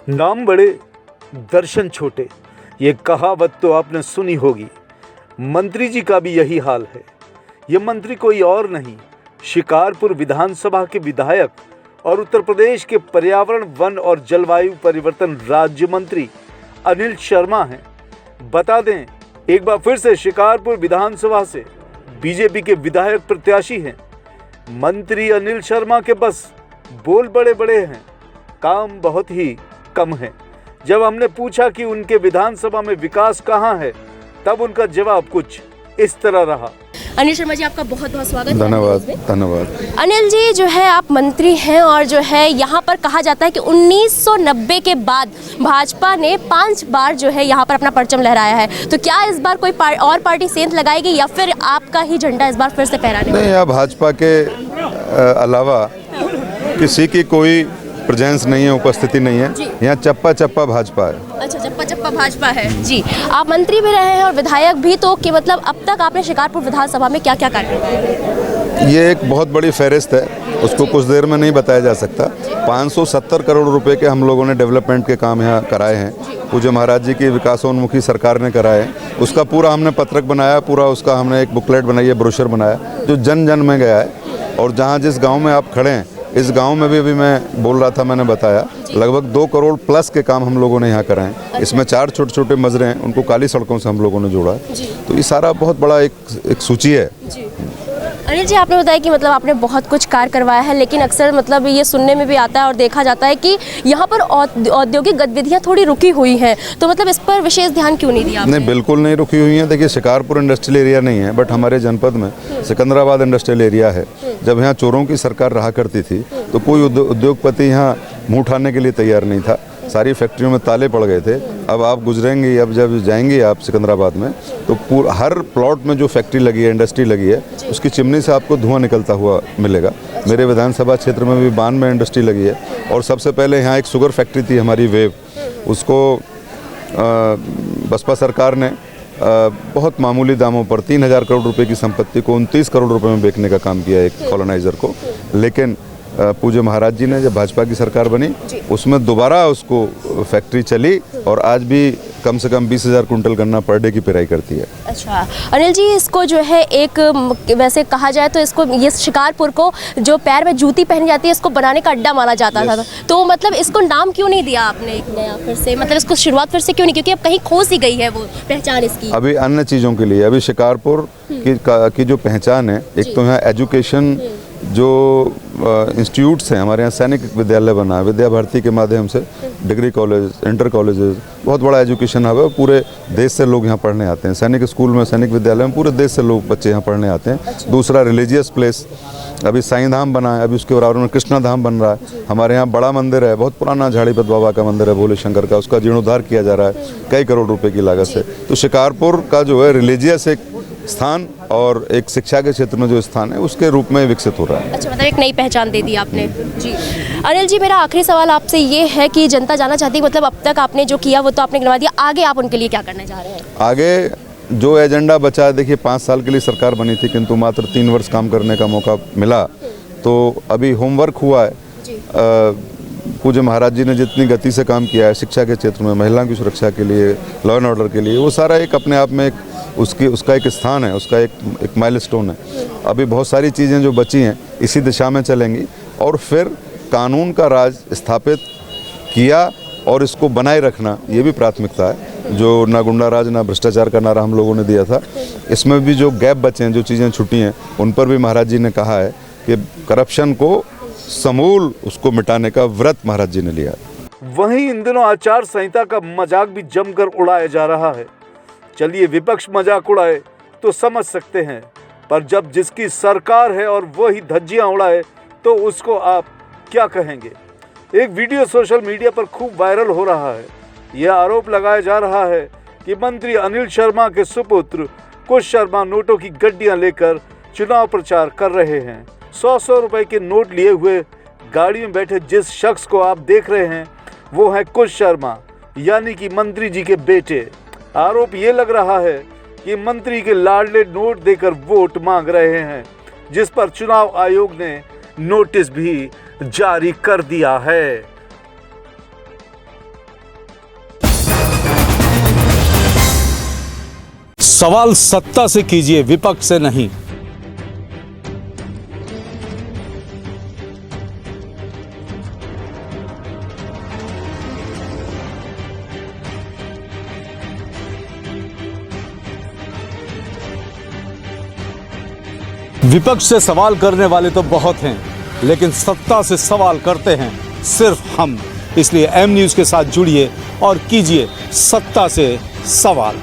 नाम बड़े दर्शन छोटे, ये कहावत तो आपने सुनी होगी। मंत्री जी का भी यही हाल है। ये मंत्री कोई और नहीं, शिकारपुर विधानसभा के विधायक और उत्तर प्रदेश के पर्यावरण, वन और जलवायु परिवर्तन राज्य मंत्री अनिल शर्मा हैं। बता दें, एक बार फिर से शिकारपुर विधानसभा से बीजेपी के विधायक प्रत्याशी हैं। मंत्री अनिल शर्मा के बस बोल बड़े बड़े हैं, काम बहुत ही कम है। जब हमने पूछा कि उनके विधानसभा में विकास कहाँ है, तब उनका जवाब कुछ इस तरह रहा। अनिल शर्मा जी, आपका बहुत बहुत स्वागत है। धन्यवाद। अनिल जी, जो है आप मंत्री हैं और जो है यहाँ पर कहा जाता है कि 1990 के बाद भाजपा ने 5 बार जो है यहाँ पर अपना परचम लहराया है। तो क्या इस बार कोई और पार्टी सेंध लगाएगी या फिर आपका ही झंडा इस बार फिर से फहराने? नहीं, यहाँ भाजपा के अलावा किसी की कोई प्रेजेंस नहीं है, उपस्थिति नहीं है। यहाँ चप्पा चप्पा भाजपा है। अच्छा, चप्पा चप्पा भाजपा है जी। आप मंत्री भी रहे हैं और विधायक भी, तो कि मतलब अब तक आपने शिकारपुर विधानसभा में क्या क्या कार्य किए? ये एक बहुत बड़ी फहरिस्त है, उसको कुछ देर में नहीं बताया जा सकता। 570 करोड़ रुपए के हम लोगों ने डेवलपमेंट के काम यहाँ कराए हैं। पूज्य महाराज जी की विकासोन्मुखी सरकार ने कराए हैं। उसका पूरा हमने पत्रक बनाया, पूरा उसका हमने एक बुकलेट बनाई है, ब्रोशर बनाया, जो जन जन में गया है। और जहाँ जिस गाँव में आप खड़े हैं, इस गांव में भी अभी मैं बोल रहा था, मैंने बताया लगभग 2 करोड़ प्लस के काम हम लोगों ने यहाँ कराए हैं। इसमें 4 छोटे छोटे मजरे हैं, उनको काली सड़कों से हम लोगों ने जोड़ा है। तो ये सारा बहुत बड़ा एक सूची है। अनिल जी, आपने बताया कि मतलब आपने बहुत कुछ कार्य करवाया है, लेकिन अक्सर मतलब ये सुनने में भी आता है और देखा जाता है कि यहाँ पर औद्योगिक गतिविधियाँ थोड़ी रुकी हुई हैं। तो मतलब इस पर विशेष ध्यान क्यों नहीं दिया आपने? नहीं, बिल्कुल नहीं रुकी हुई हैं। देखिए, शिकारपुर इंडस्ट्रियल एरिया नहीं है, बट हमारे जनपद में सिकंदराबाद इंडस्ट्रियल एरिया है। जब यहाँ चोरों की सरकार रहा करती थी तो कोई उद्योगपति यहाँ मुँह उठाने के लिए तैयार नहीं था। सारी फैक्ट्रियों में ताले पड़ गए थे। अब आप गुजरेंगे, अब जब जाएंगे आप सिकंदराबाद में, तो हर प्लॉट में जो फैक्ट्री लगी है, इंडस्ट्री लगी है, उसकी चिमनी से आपको धुआं निकलता हुआ मिलेगा। मेरे विधानसभा क्षेत्र में भी बान में इंडस्ट्री लगी है। और सबसे पहले यहाँ एक शुगर फैक्ट्री थी हमारी, वेव, उसको बसपा सरकार ने बहुत मामूली दामों पर 3000 करोड़ रुपए की संपत्ति को 29 करोड़ रुपए में बेचने का काम किया एक कॉलोनाइजर को। लेकिन पूज्य महाराज जी ने जब भाजपा की सरकार बनी, उसमें दोबारा उसको फैक्ट्री चली और आज भी कम से कम 20,000 कुंटल गन्ना पर डे की पेराई करती है। अच्छा अनिल जी, इसको जो है एक वैसे कहा जाए तो इसको, ये शिकारपुर को जो पैर में जूती पहनी जाती है, इसको बनाने का अड्डा माना जाता था। तो मतलब इसको नाम क्यों नहीं दिया आपने एक नया फिर से, मतलब इसको शुरुआत फिर से क्यों नहीं? क्योंकि अब कहीं खो सी गई है वो पहचान इसकी। अभी अन्य चीज़ों के लिए, अभी शिकारपुर की जो पहचान है, एक तो यहाँ एजुकेशन, जो इंस्टीट्यूट्स हैं हमारे यहाँ, सैनिक विद्यालय बना है, विद्या भारती के माध्यम से डिग्री कॉलेज, इंटर कॉलेजेस, बहुत बड़ा एजुकेशन हब है। पूरे देश से लोग यहाँ पढ़ने आते हैं। सैनिक स्कूल में, सैनिक विद्यालय में पूरे देश से लोग, बच्चे यहाँ पढ़ने आते हैं। दूसरा, रिलीजियस प्लेस, अभी साईं धाम बना है, अभी उसके बराबर में कृष्णा धाम बन रहा है। हमारे यहाँ बड़ा मंदिर है, बहुत पुराना झाड़ीपत बाबा का मंदिर है, भोले शंकर का, उसका जीर्णोद्धार किया जा रहा है कई करोड़ रुपए की लागत से। तो शिकारपुर का जो है रिलीजियस एक स्थान और एक शिक्षा के क्षेत्र में जो स्थान है, उसके रूप में विकसित हो रहा है। अच्छा, मतलब एक नई पहचान दे दी आपने जी। अनिल जी, मेरा आखिरी सवाल आपसे ये है कि जनता जानना चाहती है, मतलब अब तक आपने जो किया वो तो आपने गिनवा दिया, आगे आप उनके लिए क्या करना चाह रहे हैं? आगे जो एजेंडा बचा है, देखिए 5 साल के लिए सरकार बनी थी, किंतु मात्र 3 वर्ष काम करने का मौका मिला। तो अभी होमवर्क हुआ है। पूज्य महाराज जी ने जितनी गति से काम किया है शिक्षा के क्षेत्र में, महिलाओं की सुरक्षा के लिए, लॉ एंड ऑर्डर के लिए, वो सारा एक अपने आप में उसका एक स्थान है, उसका एक माइलस्टोन है। अभी बहुत सारी चीज़ें जो बची हैं इसी दिशा में चलेंगी और फिर कानून का राज स्थापित किया और इसको बनाए रखना, ये भी प्राथमिकता है। जो ना गुंडा राज ना भ्रष्टाचार का नारा हम लोगों ने दिया था, इसमें भी जो गैप बचे हैं, जो चीज़ें छुटी हैं, उन पर भी महाराज जी ने कहा है कि करप्शन को समूल उसको मिटाने का व्रत महाराज जी ने लिया। वहीं इन दिनों आचार संहिता का मजाक भी जमकर उड़ाया जा रहा है। चलिए, विपक्ष मजाक उड़ाए तो समझ सकते हैं, पर जब जिसकी सरकार है और वही धज्जियां उड़ाए तो उसको आप क्या कहेंगे? एक वीडियो सोशल मीडिया पर खूब वायरल हो रहा है। यह आरोप लगाया जा रहा है कि मंत्री अनिल शर्मा के सुपुत्र कुश शर्मा नोटों की गड्डियां लेकर चुनाव प्रचार कर रहे हैं। 100 रुपए के नोट लिए हुए गाड़ी में बैठे जिस शख्स को आप देख रहे हैं, वो है कुश शर्मा, यानी कि मंत्री जी के बेटे। आरोप ये लग रहा है कि मंत्री के लाडले नोट देकर वोट मांग रहे हैं, जिस पर चुनाव आयोग ने नोटिस भी जारी कर दिया है। सवाल सत्ता से कीजिए, विपक्ष से नहीं। विपक्ष से सवाल करने वाले तो बहुत हैं, लेकिन सत्ता से सवाल करते हैं सिर्फ हम। इसलिए एम न्यूज़ के साथ जुड़िए और कीजिए सत्ता से सवाल।